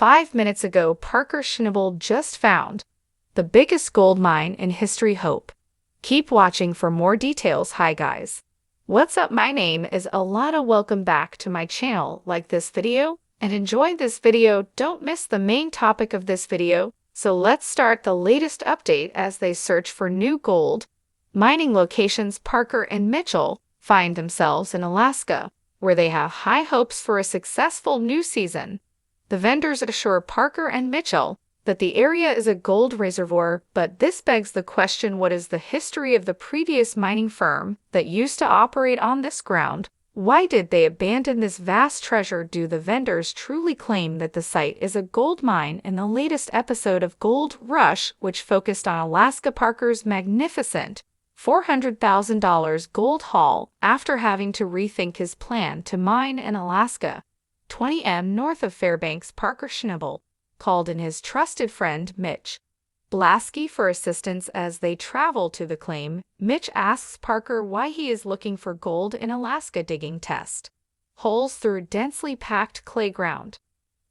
5 minutes ago, Parker Schnabel just found the biggest gold mine in history. Hope. Keep watching for more details. Hi guys. What's up? My name is Alana. Welcome back to my channel. Like this video and enjoy this video. Don't miss the main topic of this video. So let's start the latest update as they search for new gold mining locations. Parker and Mitchell find themselves in Alaska, where they have high hopes for a successful new season. The vendors assure Parker and Mitchell that the area is a gold reservoir, but this begs the question: what is the history of the previous mining firm that used to operate on this ground? Why did they abandon this vast treasure? Do the vendors truly claim that the site is a gold mine? In the latest episode of Gold Rush, which focused on Alaska, Parker's magnificent $400,000 gold haul, after having to rethink his plan to mine in Alaska 20 m north of Fairbanks, Parker Schnabel called in his trusted friend Mitch Blasky for assistance as they travel to the claim. Mitch asks Parker why he is looking for gold in Alaska, digging test holes through densely packed clay ground.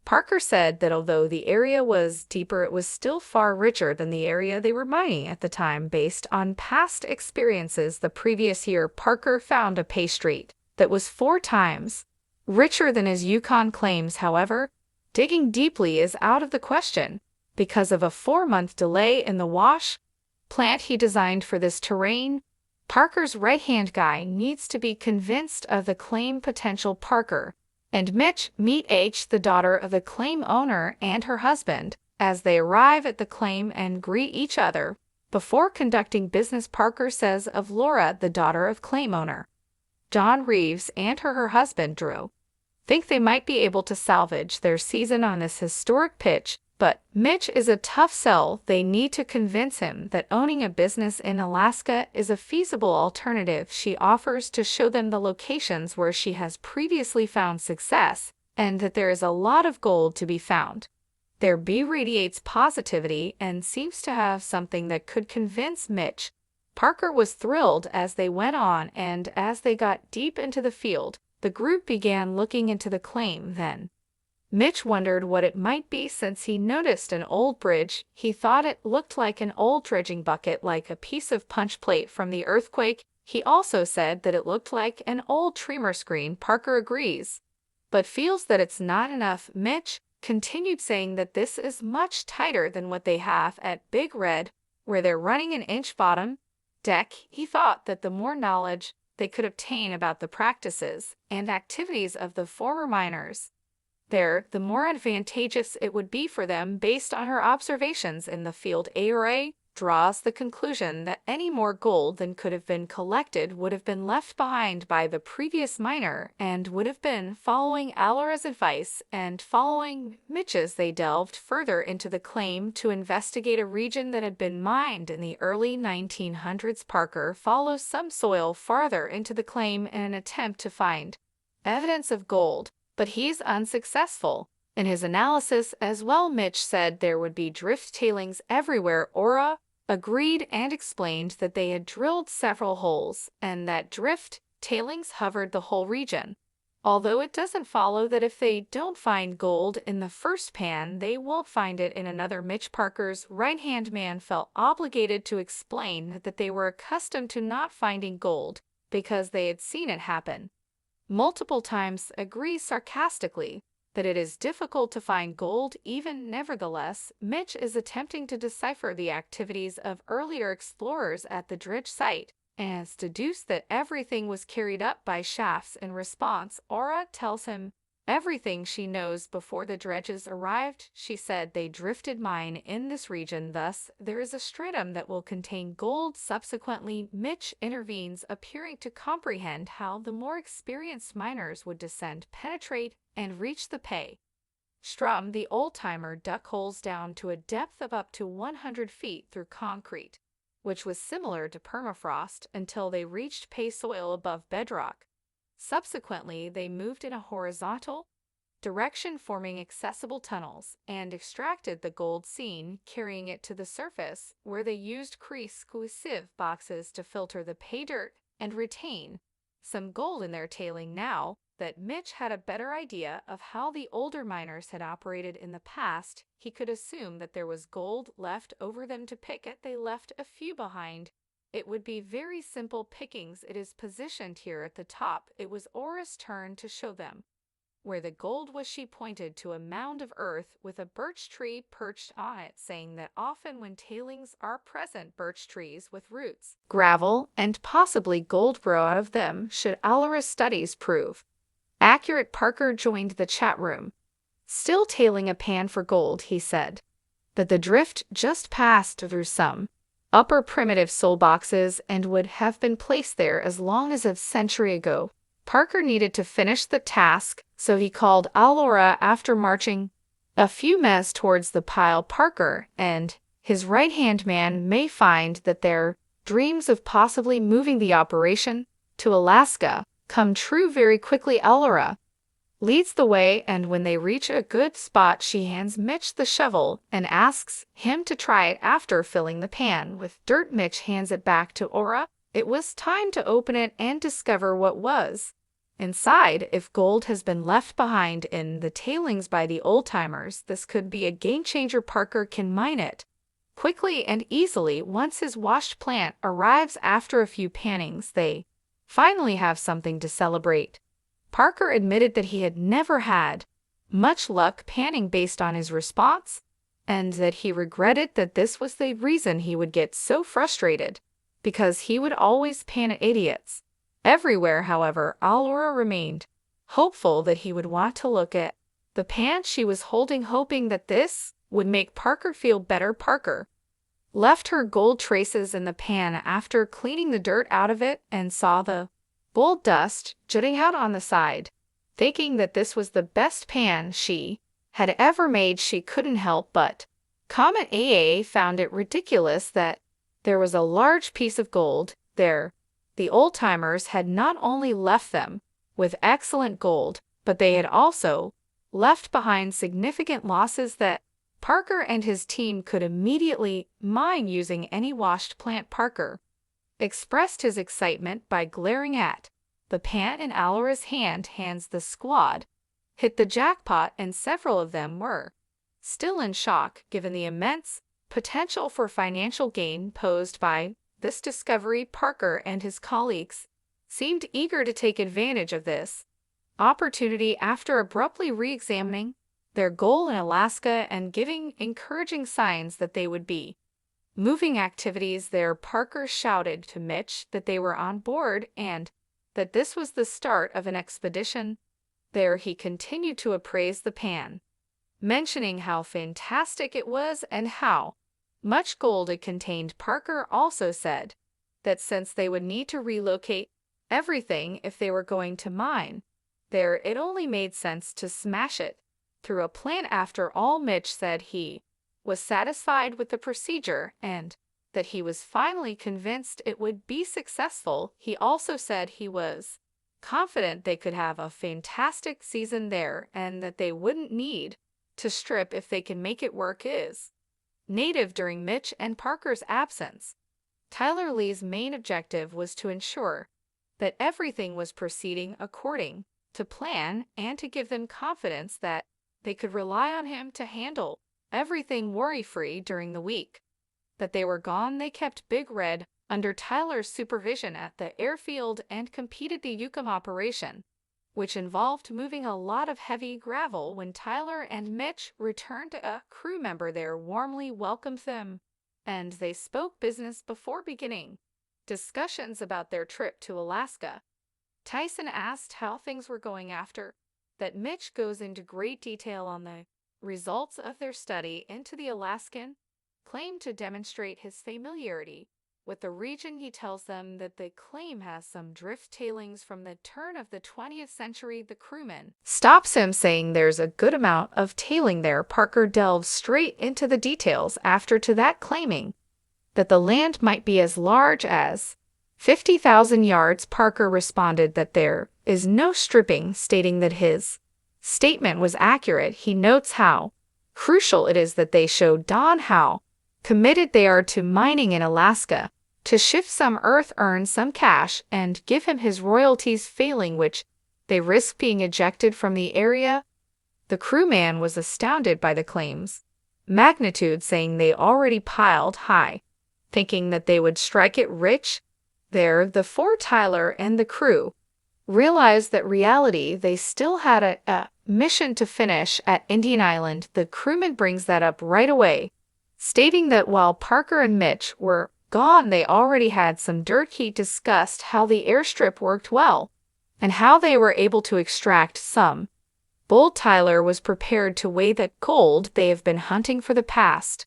Parker said that although the area was deeper, it was still far richer than the area they were mining at the time. Based on past experiences the previous year, Parker found a pay street that was 4 times richer than his Yukon claims. However, digging deeply is out of the question because of a 4-month delay in the wash plant he designed for this terrain. Parker's right-hand guy needs to be convinced of the claim potential. Parker and Mitch meet H, the daughter of the claim owner, and her husband as they arrive at the claim and greet each other before conducting business. Parker says of Laura, the daughter of claim owner John Reeves, and her husband Drew, think they might be able to salvage their season on this historic pitch, but Mitch is a tough sell. They need to convince him that owning a business in Alaska is a feasible alternative. She offers to show them the locations where she has previously found success and that there is a lot of gold to be found. Their B radiates positivity and seems to have something that could convince Mitch. Parker was thrilled as they went on, and as they got deep into the field, the group began looking into the claim. Then Mitch wondered what it might be since he noticed an old bridge. He thought it looked like an old dredging bucket, like a piece of punch plate from the earthquake. He also said that it looked like an old trimmer screen. Parker agrees, but feels that it's not enough. Mitch continued saying that this is much tighter than what they have at Big Red, where they're running an inch bottom deck. He thought that the more knowledge they could obtain about the practices and activities of the former miners there, the more advantageous it would be for them. Based on her observations in the field, ARA draws the conclusion that any more gold than could have been collected would have been left behind by the previous miner and would have been following Alara's advice and following Mitch's. They delved further into the claim to investigate a region that had been mined in the early 1900s. Parker follows some soil farther into the claim in an attempt to find evidence of gold, but he's unsuccessful in his analysis as well. Mitch said there would be drift tailings everywhere. Aura agreed and explained that they had drilled several holes and that drift tailings hovered the whole region. Although it doesn't follow that if they don't find gold in the first pan, they won't find it in another. Mitch, Parker's right-hand man, felt obligated to explain that they were accustomed to not finding gold because they had seen it happen multiple times. Agrees sarcastically that it is difficult to find gold even. Nevertheless, Mitch is attempting to decipher the activities of earlier explorers at the dredge site and has deduced that everything was carried up by shafts. In response, Aura tells him everything she knows before the dredges arrived. She said they drifted mine in this region, thus there is a stratum that will contain gold. Subsequently, Mitch intervenes, appearing to comprehend how the more experienced miners would descend, penetrate, and reach the pay strum. The old-timer dug holes down to a depth of up to 100 feet through concrete, which was similar to permafrost, until they reached pay soil above bedrock. Subsequently, they moved in a horizontal direction, forming accessible tunnels, and extracted the gold seen, carrying it to the surface, where they used sieve boxes to filter the pay dirt and retain some gold in their tailing. Now, that Mitch had a better idea of how the older miners had operated in the past, he could assume that there was gold left over them to pick it. They left a few behind. It would be very simple pickings. It is positioned here at the top. It was Aura's turn to show them where the gold was. She pointed to a mound of earth with a birch tree perched on it, saying that often when tailings are present, birch trees with roots, gravel, and possibly gold grow out of them, should Aura's studies prove accurate. Parker joined the chat room, still tailing a pan for gold. He said that the drift just passed through some upper primitive soul boxes and would have been placed there as long as a century ago. Parker needed to finish the task, so he called Aura after marching a few meters towards the pile. Parker and his right-hand man may find that their dreams of possibly moving the operation to Alaska come true very quickly. Aura leads the way, and when they reach a good spot, she hands Mitch the shovel and asks him to try it. After filling the pan with dirt, Mitch hands it back to Aura. It was time to open it and discover what was inside. If gold has been left behind in the tailings by the old-timers, this could be a game-changer. Parker can mine it quickly and easily. Once his washed plant arrives after a few pannings, they finally have something to celebrate. Parker admitted that he had never had much luck panning based on his response, and that he regretted that this was the reason he would get so frustrated, because he would always pan at idiots everywhere. However, Aura remained hopeful that he would want to look at the pan she was holding, hoping that this would make Parker feel better. Parker left her gold traces in the pan after cleaning the dirt out of it and saw the gold dust jutting out on the side. Thinking that this was the best pan she had ever made, she couldn't help but comment. AA found it ridiculous that there was a large piece of gold there. The old-timers had not only left them with excellent gold, but they had also left behind significant losses that Parker and his team could immediately mine using any washed plant. Parker expressed his excitement by glaring at the pan in Aura's hand. Hands the squad hit the jackpot, and several of them were still in shock given the immense potential for financial gain posed by this discovery. Parker and his colleagues seemed eager to take advantage of this opportunity. After abruptly re-examining their goal in Alaska and giving encouraging signs that they would be moving activities there, Parker shouted to Mitch that they were on board and that this was the start of an expedition. There he continued to appraise the pan, mentioning how fantastic it was and how much gold it contained. Parker also said that since they would need to relocate everything if they were going to mine there, it only made sense to smash it through a plan. After all, Mitch said he was satisfied with the procedure and that he was finally convinced it would be successful. He also said he was confident they could have a fantastic season there and that they wouldn't need to strip if they can make it work. Is native during Mitch and Parker's absence, Tyler Lee's main objective was to ensure that everything was proceeding according to plan and to give them confidence that they could rely on him to handle everything worry-free. During the week that they were gone, they kept Big Red under Tyler's supervision at the airfield and completed the Yukon operation, which involved moving a lot of heavy gravel. When Tyler and Mitch returned, a crew member there warmly welcomed them, and they spoke business before beginning discussions about their trip to Alaska. Tyson asked how things were going after that. Mitch goes into great detail on the results of their study into the Alaskan, claimed to demonstrate his familiarity with the region. He tells them that the claim has some drift tailings from the turn of the 20th century. The crewman stops him, saying there's a good amount of tailing there. Parker delves straight into the details after to that, claiming that the land might be as large as 50,000 yards. Parker responded that there is no stripping, stating that his statement was accurate. He notes how crucial it is that they show Don how committed they are to mining in Alaska, to shift some earth, earn some cash, and give him his royalties, failing which they risked being ejected from the area. The crewman was astounded by the claims' magnitude, saying they already piled high, thinking that they would strike it rich. There, the four Tyler and the crew realized that reality they still had a mission to finish at Indian Island. The crewman brings that up right away, stating that while Parker and Mitch were gone, they already had some dirt. He discussed how the airstrip worked well and how they were able to extract some gold. Tyler was prepared to weigh that gold they have been hunting for the past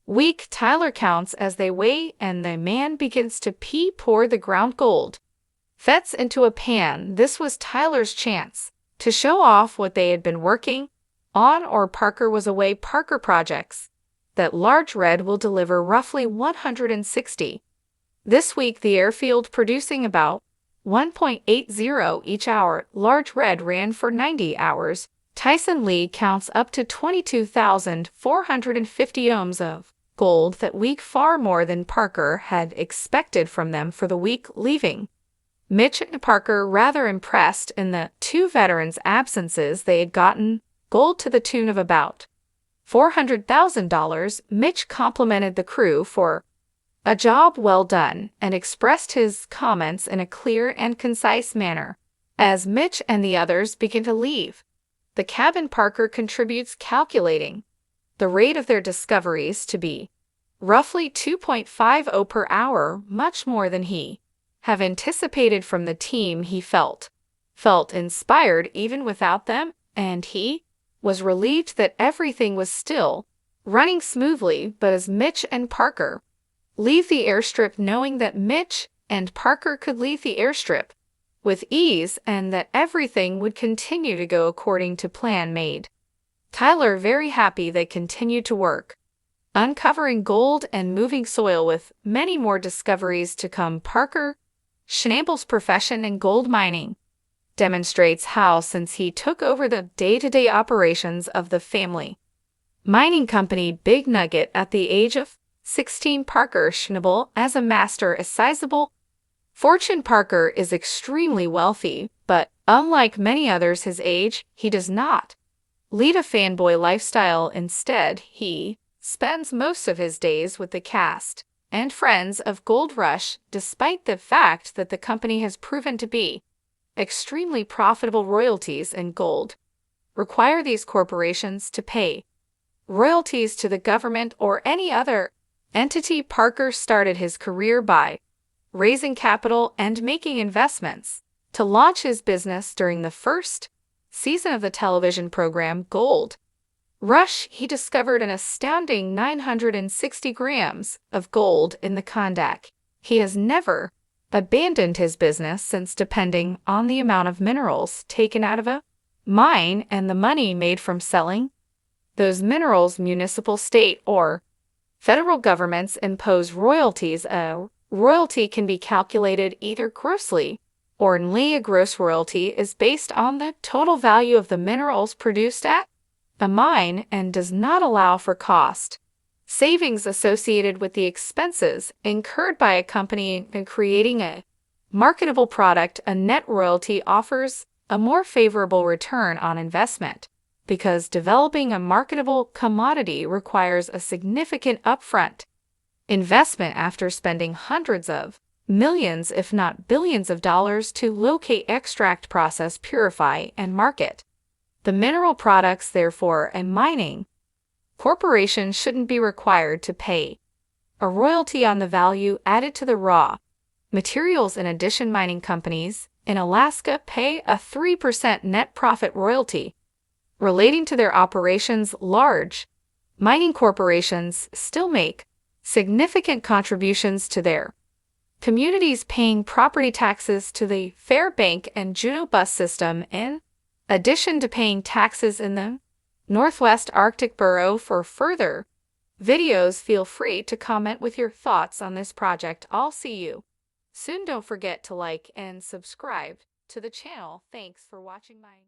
week. Tyler counts as they weigh, and the man begins to pour the ground gold fets into a pan. This was Tyler's chance to show off what they had been working on, or Parker was away. Parker projects that large red will deliver roughly 160 this week, the airfield producing about 1.80 each hour. Large red ran for 90 hours. Tyson Lee counts up to 22,450 ohms of gold that week, far more than Parker had expected from them for the week, leaving Mitch and Parker rather impressed. In the two veterans' absences, they had gotten gold to the tune of about $400,000. Mitch complimented the crew for a job well done and expressed his comments in a clear and concise manner. As Mitch and the others begin to leave the cabin, Parker contributes, calculating the rate of their discoveries to be roughly 2.50 per hour, much more than he have anticipated from the team. He felt inspired even without them, and he was relieved that everything was still running smoothly. But as Mitch and Parker leave the airstrip, knowing that Mitch and Parker could leave the airstrip with ease and that everything would continue to go according to plan, made Tyler very happy. They continued to work, uncovering gold and moving soil, with many more discoveries to come. Parker Schnabel's profession in gold mining demonstrates how, since he took over the day-to-day operations of the family mining company Big Nugget at the age of 16, Parker Schnabel has amassed a sizable fortune. Parker is extremely wealthy, but unlike many others his age, he does not lead a fanboy lifestyle. Instead, he spends most of his days with the cast and friends of Gold Rush. Despite the fact that the company has proven to be extremely profitable, royalties in gold require these corporations to pay royalties to the government or any other entity. Parker started his career by raising capital and making investments to launch his business. During the first season of the television program Gold Rush, he discovered an astounding 960 grams of gold in the Klondike. He has never abandoned his business since, depending on the amount of minerals taken out of a mine and the money made from selling those minerals. Municipal, state, or federal governments impose royalties. A royalty can be calculated either grossly or neatly. A gross royalty is based on the total value of the minerals produced at a mine and does not allow for cost savings associated with the expenses incurred by a company in creating a marketable product. A net royalty offers a more favorable return on investment because developing a marketable commodity requires a significant upfront investment after spending hundreds of millions, if not billions of dollars to locate, extract, process, purify, and market the mineral products. Therefore, a mining corporation shouldn't be required to pay a royalty on the value added to the raw materials. In addition, mining companies in Alaska pay a 3% net profit royalty relating to their operations. Large mining corporations still make significant contributions to their communities, paying property taxes to the Fairbank and Juneau bus system, in addition to paying taxes in the Northwest Arctic Borough. For further videos, feel free to comment with your thoughts on this project. I'll see you soon. Don't forget to like and subscribe to the channel. Thanks for watching my